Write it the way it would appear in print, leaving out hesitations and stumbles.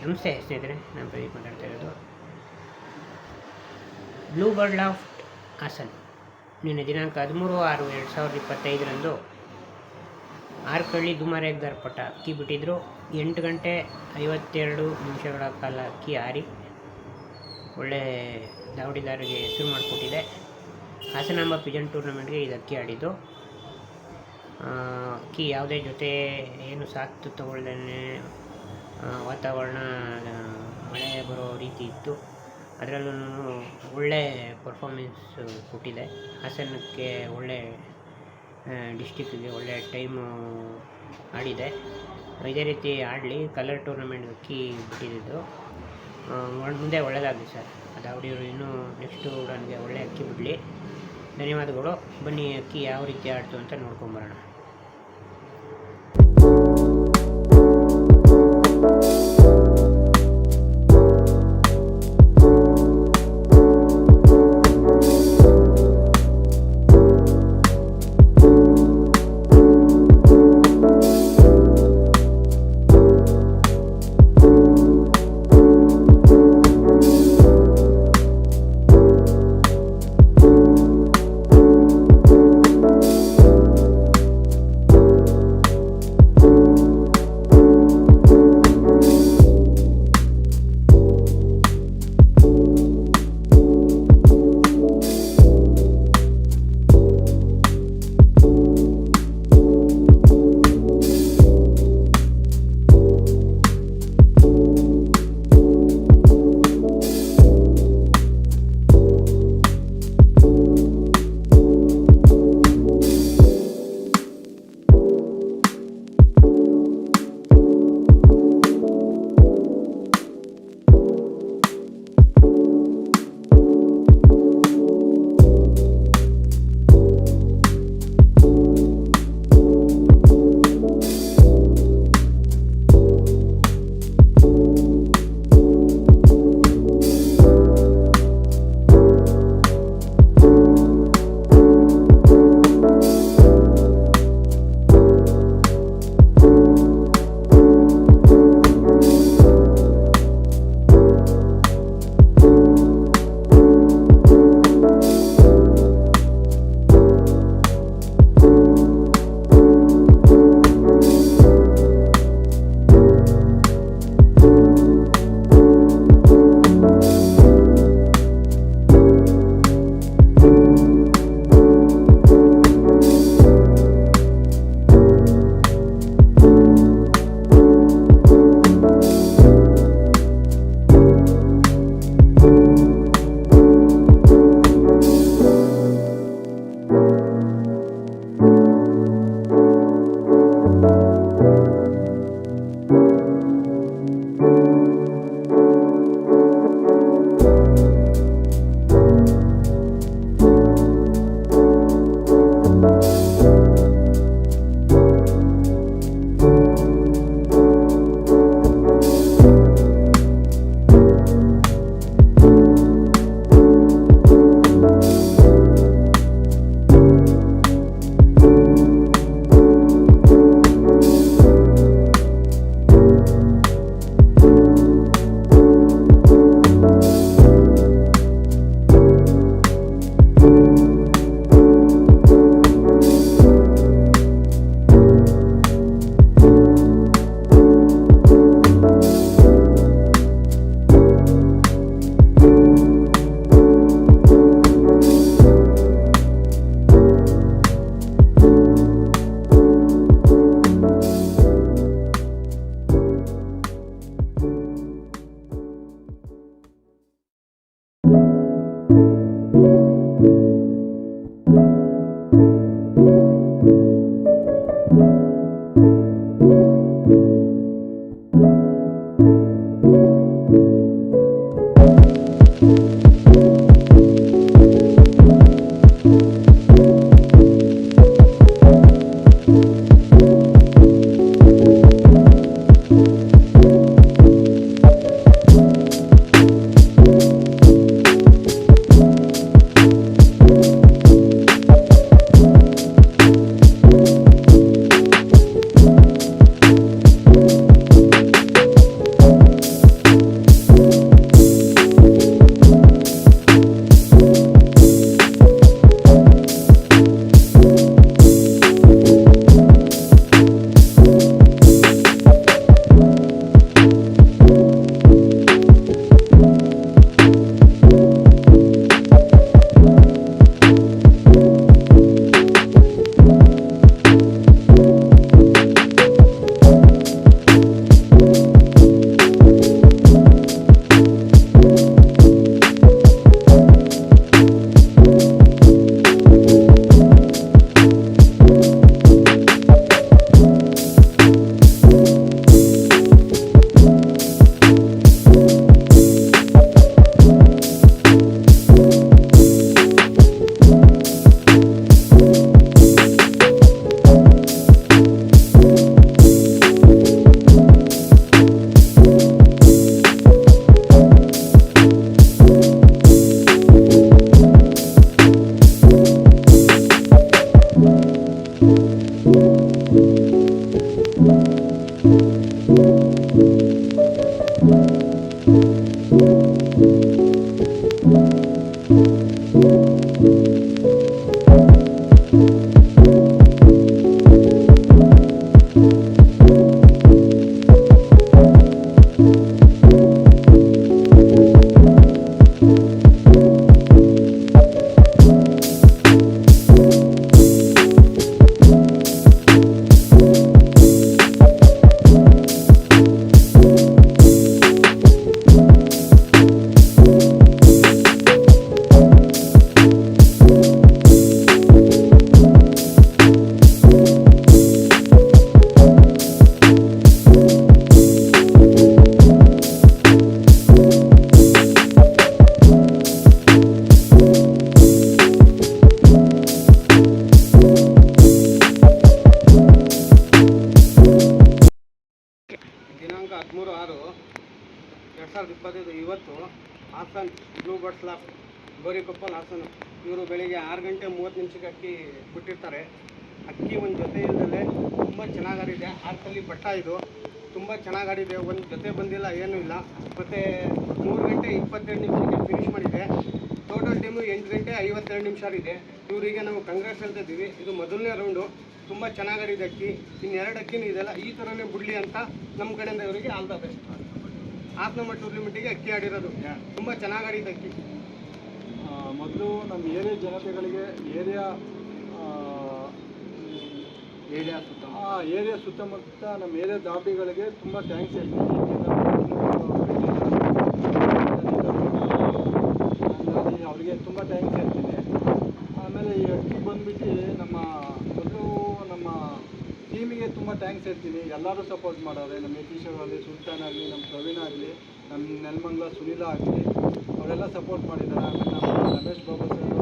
ನಮಸ್ತೆ ಸ್ನೇಹಿತರೆ, ನಾನು ಪ್ರದೀಪ್ ಮಾತಾಡ್ತಾ ಇರೋದು. ಬ್ಲೂ ಬರ್ಡ್ ಲಾಫ್ಟ್ ಹಾಸನ್ ನಿನ್ನೆ ದಿನಾಂಕ 13/6/2025 ಆರ್ಕಳ್ಳಿ ದುಮಾರೆಗ್ದಾರ್ ಪಟ ಅಕ್ಕಿ ಬಿಟ್ಟಿದ್ರು. 8 ಗಂಟೆ 52 ನಿಮಿಷಗಳ ಕಾಲ ಅಕ್ಕಿ ಹಾರಿ ಒಳ್ಳೆ ದಾವಡಿದಾರಿಗೆ ಹೆಸರು ಮಾಡಿಕೊಟ್ಟಿದೆ. ಹಾಸನಾಂಬ ಪಿಜನ್ ಟೂರ್ನಮೆಂಟ್ಗೆ ಇದು ಅಕ್ಕಿ ಆಡಿದ್ದು. ಅಕ್ಕಿ ಯಾವುದೇ ಜೊತೆ ಏನು ಸಾಕ್ತು ತಗೊಳ್ದೇ ವಾತಾವರಣ ಮಳೆ ಬರೋ ರೀತಿ ಇತ್ತು. ಅದರಲ್ಲೂ ಒಳ್ಳೆ ಪರ್ಫಾರ್ಮೆನ್ಸ್ ಕೊಟ್ಟಿದೆ. ಹಾಸನಕ್ಕೆ ಒಳ್ಳೆ ಡಿಸ್ಟಿಕ್ಕಿಗೆ ಒಳ್ಳೆ ಟೈಮು ಆಡಿದೆ. ಇದೇ ರೀತಿ ಆಡಲಿ. ಕಲರ್ ಟೂರ್ನಮೆಂಟ್ ಅಕ್ಕಿ ಬಿಟ್ಟಿದ್ದು ಮುಂದೆ ಒಳ್ಳೆಯದಾಗಲಿ ಸರ್. ಅದು ಅವಡಿಯವರು ಇನ್ನೂ ನೆಕ್ಸ್ಟು ನನಗೆ ಒಳ್ಳೆ ಅಕ್ಕಿ ಬಿಡಲಿ. ಧನ್ಯವಾದಗಳು. ಬನ್ನಿ ಅಕ್ಕಿ ಯಾವ ರೀತಿ ಆಡ್ತು ಅಂತ ನೋಡ್ಕೊಂಬರೋಣ. 25 ಇವತ್ತು Hassan blue birds loft Gorikoppal Hassan ಇವರು ಬೆಳಿಗ್ಗೆ 6 ಗಂಟೆ 30 ನಿಮಿಷಕ್ಕೆ ಅಕ್ಕಿ ಬಿಟ್ಟಿರ್ತಾರೆ. ಅಕ್ಕಿ ಒಂದು ಜೊತೆ ಇಲ್ಲದೆ ತುಂಬ ಚೆನ್ನಾಗಾಡಿದೆ. 6 ಕಲ್ಲಿ ಬಟ್ಟ ಇದು ತುಂಬ ಚೆನ್ನಾಗಾಡಿದೆ. ಒಂದು ಜೊತೆ ಬಂದಿಲ್ಲ, ಏನೂ ಇಲ್ಲ. ಮತ್ತು 3 ಗಂಟೆ 22 ನಿಮಿಷಕ್ಕೆ ಫಿನಿಶ್ ಮಾಡಿದೆ. ಟೋಟಲ್ ಟೈಮು 8 ಗಂಟೆ 52 ನಿಮಿಷ ಇದೆ. ಇವರಿಗೆ ನಾವು ಕಂಗ್ರಾಟ್ಸ್ ಹೇಳ್ತಾ ಇದ್ದೀವಿ. ಇದು ಮೊದಲನೇ ರೌಂಡು. ತುಂಬ ಚೆನ್ನಾಗಾಡಿದೆ ಅಕ್ಕಿ. ಇನ್ನೆರಡು ಅಕ್ಕಿನೂ ಇದೆಲ್ಲ ಈ ಥರನೇ ಬಿಡಲಿ ಅಂತ ನಮ್ಮ ಕಡೆಯಿಂದ ಇವರಿಗೆ ಆಲ್ ದ ಬೆಸ್ಟ್. ಹಾಸನ ಟೂರ್ನಿಮೆಂಟಿಗೆ ಅಕ್ಕಿ ಆಡಿರೋದು ತುಂಬ ಚೆನ್ನಾಗಾಡಿದೆ ಅಕ್ಕಿ. ಮೊದಲು ನಮ್ಮ ಜನತೆಗಳಿಗೆ ಏರಿಯಾ ಸುತ್ತಮುತ್ತ ನಮ್ಮ ದಾಬಿಗಳಿಗೆ ತುಂಬ ಥ್ಯಾಂಕ್ಸ್ ಹೇಳ್ತೀನಿ. ಹಾಗಾಗಿ ಅವರಿಗೆ ತುಂಬ ಥ್ಯಾಂಕ್ಸ್ ಹೇಳ್ತೀನಿ. ಆಮೇಲೆ ಈ ಅಕ್ಕಿ ಬಂದುಬಿಟ್ಟು ನಮ್ಮ ಟೀಮಿಗೆ ತುಂಬ ಥ್ಯಾಂಕ್ಸ್ ಹೇಳ್ತೀನಿ. ಎಲ್ಲರೂ ಸಪೋರ್ಟ್ ಮಾಡೋರೆ. ನಮ್ಮ ಯತೀಶ್ ಆಗಲಿ, ಸುಲ್ತಾನ್ ಆಗಲಿ, ನಮ್ಮ ಪ್ರವೀಣ್ ಆಗಲಿ, ನಮ್ಮ ನೆಲಮಂಗಲ ಸುನೀಲ ಆಗಲಿ, ಅವರೆಲ್ಲ ಸಪೋರ್ಟ್ ಮಾಡಿದ್ದಾರೆ. ಆಮೇಲೆ ನಮ್ಮ ರಮೇಶ್ ಬಾಬು ಸರ್